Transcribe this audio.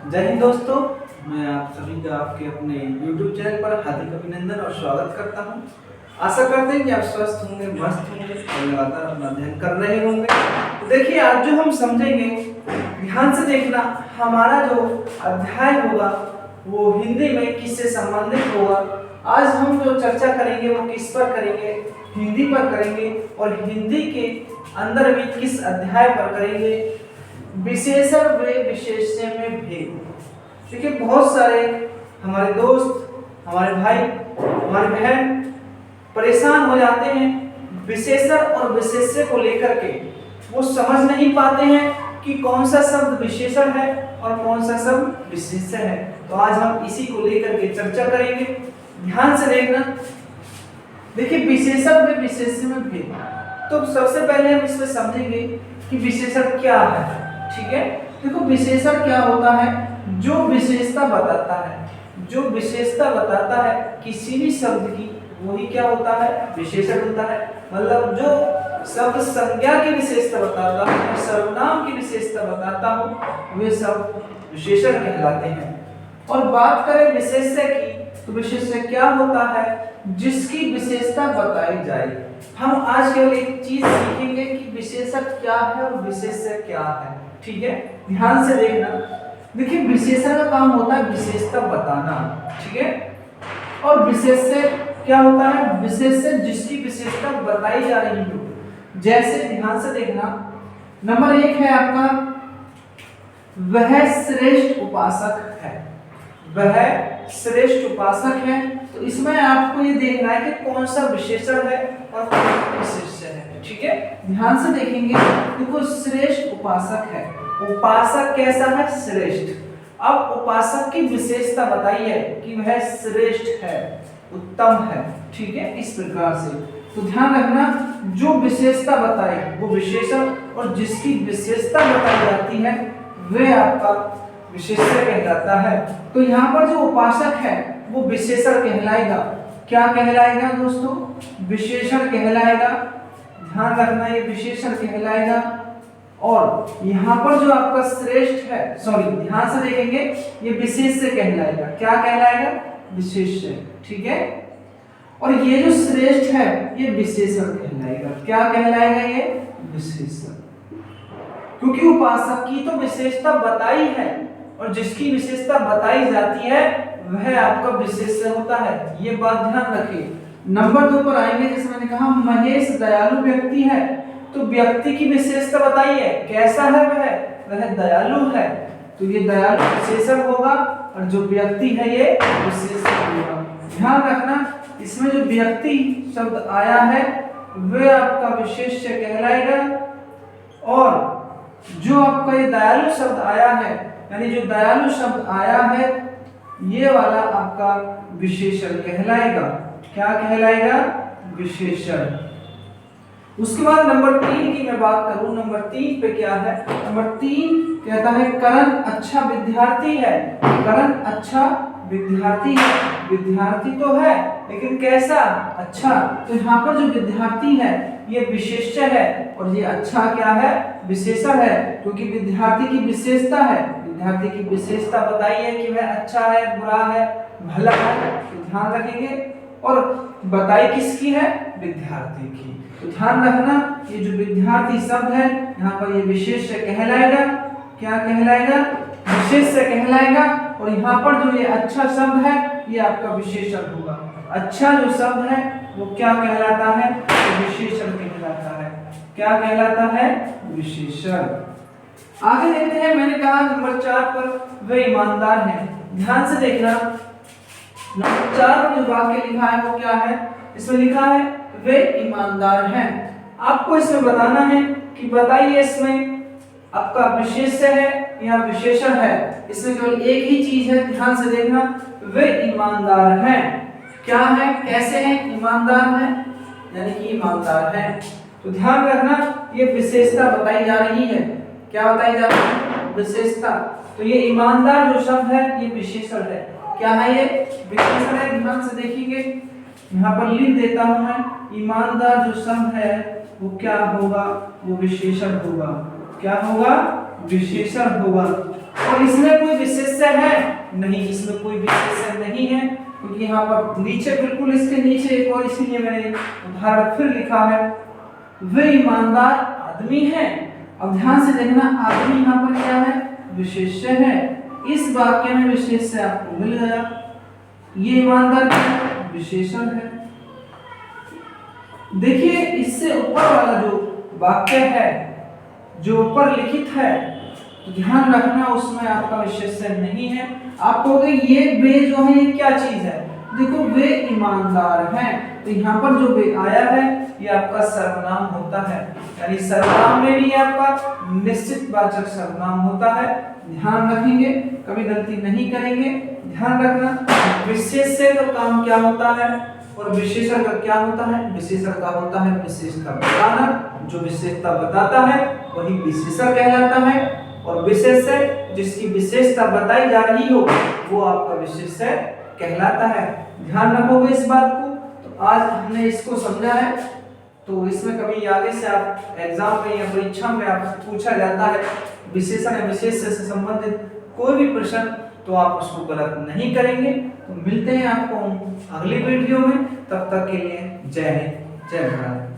जय हिंद दोस्तों। मैं आप सभी का आपके अपने YouTube चैनल पर हार्दिक अभिनंदन और स्वागत करता हूं। आशा करते हैं कि आप स्वस्थ होंगे, मस्त होंगे और लगातार अपना अध्ययन कर रहे होंगे। तो देखिए, आज जो हम समझेंगे, ध्यान से देखना, हमारा जो अध्याय होगा वो हिंदी में किससे संबंधित होगा। आज हम जो चर्चा करेंगे वो किस पर करेंगे, हिंदी पर करेंगे और हिंदी के अंदर भी किस अध्याय पर करेंगे, विशेषण व विशेष्य में भेद। देखिए, बहुत सारे हमारे दोस्त, हमारे भाई, हमारी बहन परेशान हो जाते हैं विशेषण और विशेष्य को लेकर के। वो समझ नहीं पाते हैं कि कौन सा शब्द विशेषण है और कौन सा शब्द विशेष्य है। तो आज हम इसी को लेकर के चर्चा करेंगे। ध्यान से देखना। देखिए, विशेषण व विशेष्य में भेद। तो सबसे पहले हम इसमें समझेंगे कि विशेषण क्या है। ठीक है, देखो, विशेषण क्या होता है? जो विशेषता बताता है, जो विशेषता बताता है किसी भी शब्द की, वही क्या होता है? विशेषण होता है। मतलब जो शब्द संज्ञा की विशेषता बताता है, सर्वनाम की विशेषता बताता हो, वे सब विशेषण कहलाते हैं। और बात करें विशेष्य की, तो विशेष्य क्या होता है? जिसकी विशेषता बताई जाए। हम आज केवल एक चीज सीखेंगे कि विशेषण क्या है और विशेष्य क्या है। ठीक है, ध्यान से देखना। देखिए, विशेषण का काम होता है विशेषता बताना। ठीक है, और विशेष्य क्या होता है? विशेष्य जिसकी विशेषता बताई जा रही हो। जैसे ध्यान से देखना, नंबर 1 है आपका, वह श्रेष्ठ उपासक है। वह श्रेष्ठ उपासक है। तो इसमें आपको ये देखना है कि कौन सा विशेषण है और कौन सा विशेष्य है। ठीक है, ध्यान से देखेंगे। देखो, श्रेष्ठ उपासक है। उपासक कैसा है? श्रेष्ठ। अब उपासक की विशेषता बताई है कि वह श्रेष्ठ है, उत्तम है। ठीक है, इस प्रकार से। तो ध्यान रखना, जो विशेषता बताए वो विशेषण, और जिसकी विशेषता बताई जाती है वह आपका विशेष्य कहलाता है। तो यहाँ पर जो उपासक है वो विशेषण कहलाएगा। क्या कहलाएगा दोस्तों? विशेषण कहलाएगा। ध्यान रखना, ये विशेषण कहलाएगा। और यहाँ पर जो आपका श्रेष्ठ है, सॉरी, ध्यान से देखेंगे, ये विशेष्य कहलाएगा। क्या कहलाएगा? विशेष्य। ठीक है, और ये जो श्रेष्ठ है ये विशेषण कहलाएगा। क्या कहलाएगा? ये विशेषण। क्योंकि उपासक की तो विशेषता बताई है, और जिसकी विशेषता बताई जाती है वह आपका विशेष्य होता है। ये बात ध्यान रखिए। नंबर 2 पर आएंगे। जैसे मैंने कहा, महेश दयालु व्यक्ति है। तो व्यक्ति की विशेषता बताई है, कैसा है वह? वह दयालु है। तो ये दयालु विशेषण होगा, और जो व्यक्ति है ये विशेषण होगा। ध्यान रखना, इसमें जो व्यक्ति शब्द आया है वह आपका विशेष्य कहलाएगा, और जो आपका ये दयालु शब्द आया है, यानी जो दयालु शब्द आया है, ये वाला आपका विशेषण कहलाएगा। क्या कहलाएगा? विशेषण। उसके बाद नंबर 3 की मैं बात करूं, नंबर 3 पे क्या है? नंबर 3 कहता है, करण अच्छा विद्यार्थी है। करण अच्छा विद्यार्थी है। विद्यार्थी तो है, लेकिन कैसा? अच्छा। तो यहाँ पर जो विद्यार्थी है ये विशेष्य है, और ये अच्छा क्या है? विशेषण है। क्योंकि विद्यार्थी की विशेषता है, विद्यार्थी की विशेषता बताई है कि वह अच्छा है, बुरा है, भला है। तो ध्यान रखेंगे। और बताई किसकी है? विद्यार्थी की। तो ध्यान रखना, ये जो विद्यार्थी शब्द है यहाँ पर ये विशेष्य कहलाएगा। क्या कहलाएगा? विशेष्य कहलाएगा। और यहाँ पर जो ये अच्छा शब्द है ये आपका विशेषण होगा। अच्छा जो शब्द है वो क्या कहलाता है? विशेषण कहलाता है। क्या कहलाता है? विशेषण। आगे देखते हैं। मैंने कहा नंबर 4 पर, वे ईमानदार हैं। ध्यान से देखना, नंबर 4 में जो वाक्य लिखा है वो क्या है? इसमें लिखा है, वे ईमानदार हैं। आपको इसमें बताना है कि बताइए इसमें आपका विशेष्य है या विशेषण है। इसमें केवल एक ही चीज है, ध्यान से देखना, वे ईमानदार हैं। क्या है? कैसे हैं? ईमानदार हैं, यानी कि ईमानदार हैं। तो ध्यान रखना, ये विशेषता बताई जा रही है। क्या बताई जा रही है? विशेषता। तो ये ईमानदार जो शब्द है ये विशेषण है। क्या है? ये विशेषण है। ध्यान से देखिए, यहाँ पर लिख देता हूं मैं, ईमानदार जो शब्द है वो क्या होगा? वो विशेषण होगा। क्या होगा? विशेषण होगा। और इसमें कोई विशेष्य है नहीं, इसमें कोई विशेष्य नहीं है, क्योंकि यहाँ पर नीचे बिल्कुल इसके नीचे एक और, इसीलिए मैंने उदाहरण फिर लिखा है, वे ईमानदार आदमी है। अब ध्यान से देखना, आदमी यहाँ पर क्या है, विशेष्य है। इस वाक्य में विशेष्य आपको मिल गया। ये ईमानदार क्या है, विशेषण है। देखिए इससे ऊपर वाला जो वाक्य है, जो ऊपर लिखित है, तो ध्यान रखना उसमें आपका विशेष्य नहीं है। आप कहोगे ये वे जो है ये क्या चीज है, देखो वे ईमानदार हैं, तो यहाँ पर जो वे आया है ये आपका सर्वनाम होता है, यानी सर्वनाम में भी आपका निश्चित वाचक सर्वनाम होता है। ध्यान रखेंगे, कभी गलती नहीं करेंगे। ध्यान रखना विशेष्य का काम क्या होता है और विशेषण का क्या होता है। विशेषण का होता है विशेषता बताना, जो विशेषता बताता है वही विशेषण कहलाता है, और विशेष्य जिसकी विशेषता बताई जा रही हो वो आपका विशेष्य कहलाता है। ध्यान रखोगे इस बात को। तो आज हमने इसको समझा है, तो इसमें कभी आगे से आप एग्जाम में या परीक्षा में आपसे पूछा जाता है विशेषण या विशेष्य से संबंधित कोई भी प्रश्न, तो आप उसको गलत नहीं करेंगे। तो मिलते हैं आपको अगली वीडियो में, तब तक के लिए जय हिंद, जय भारत।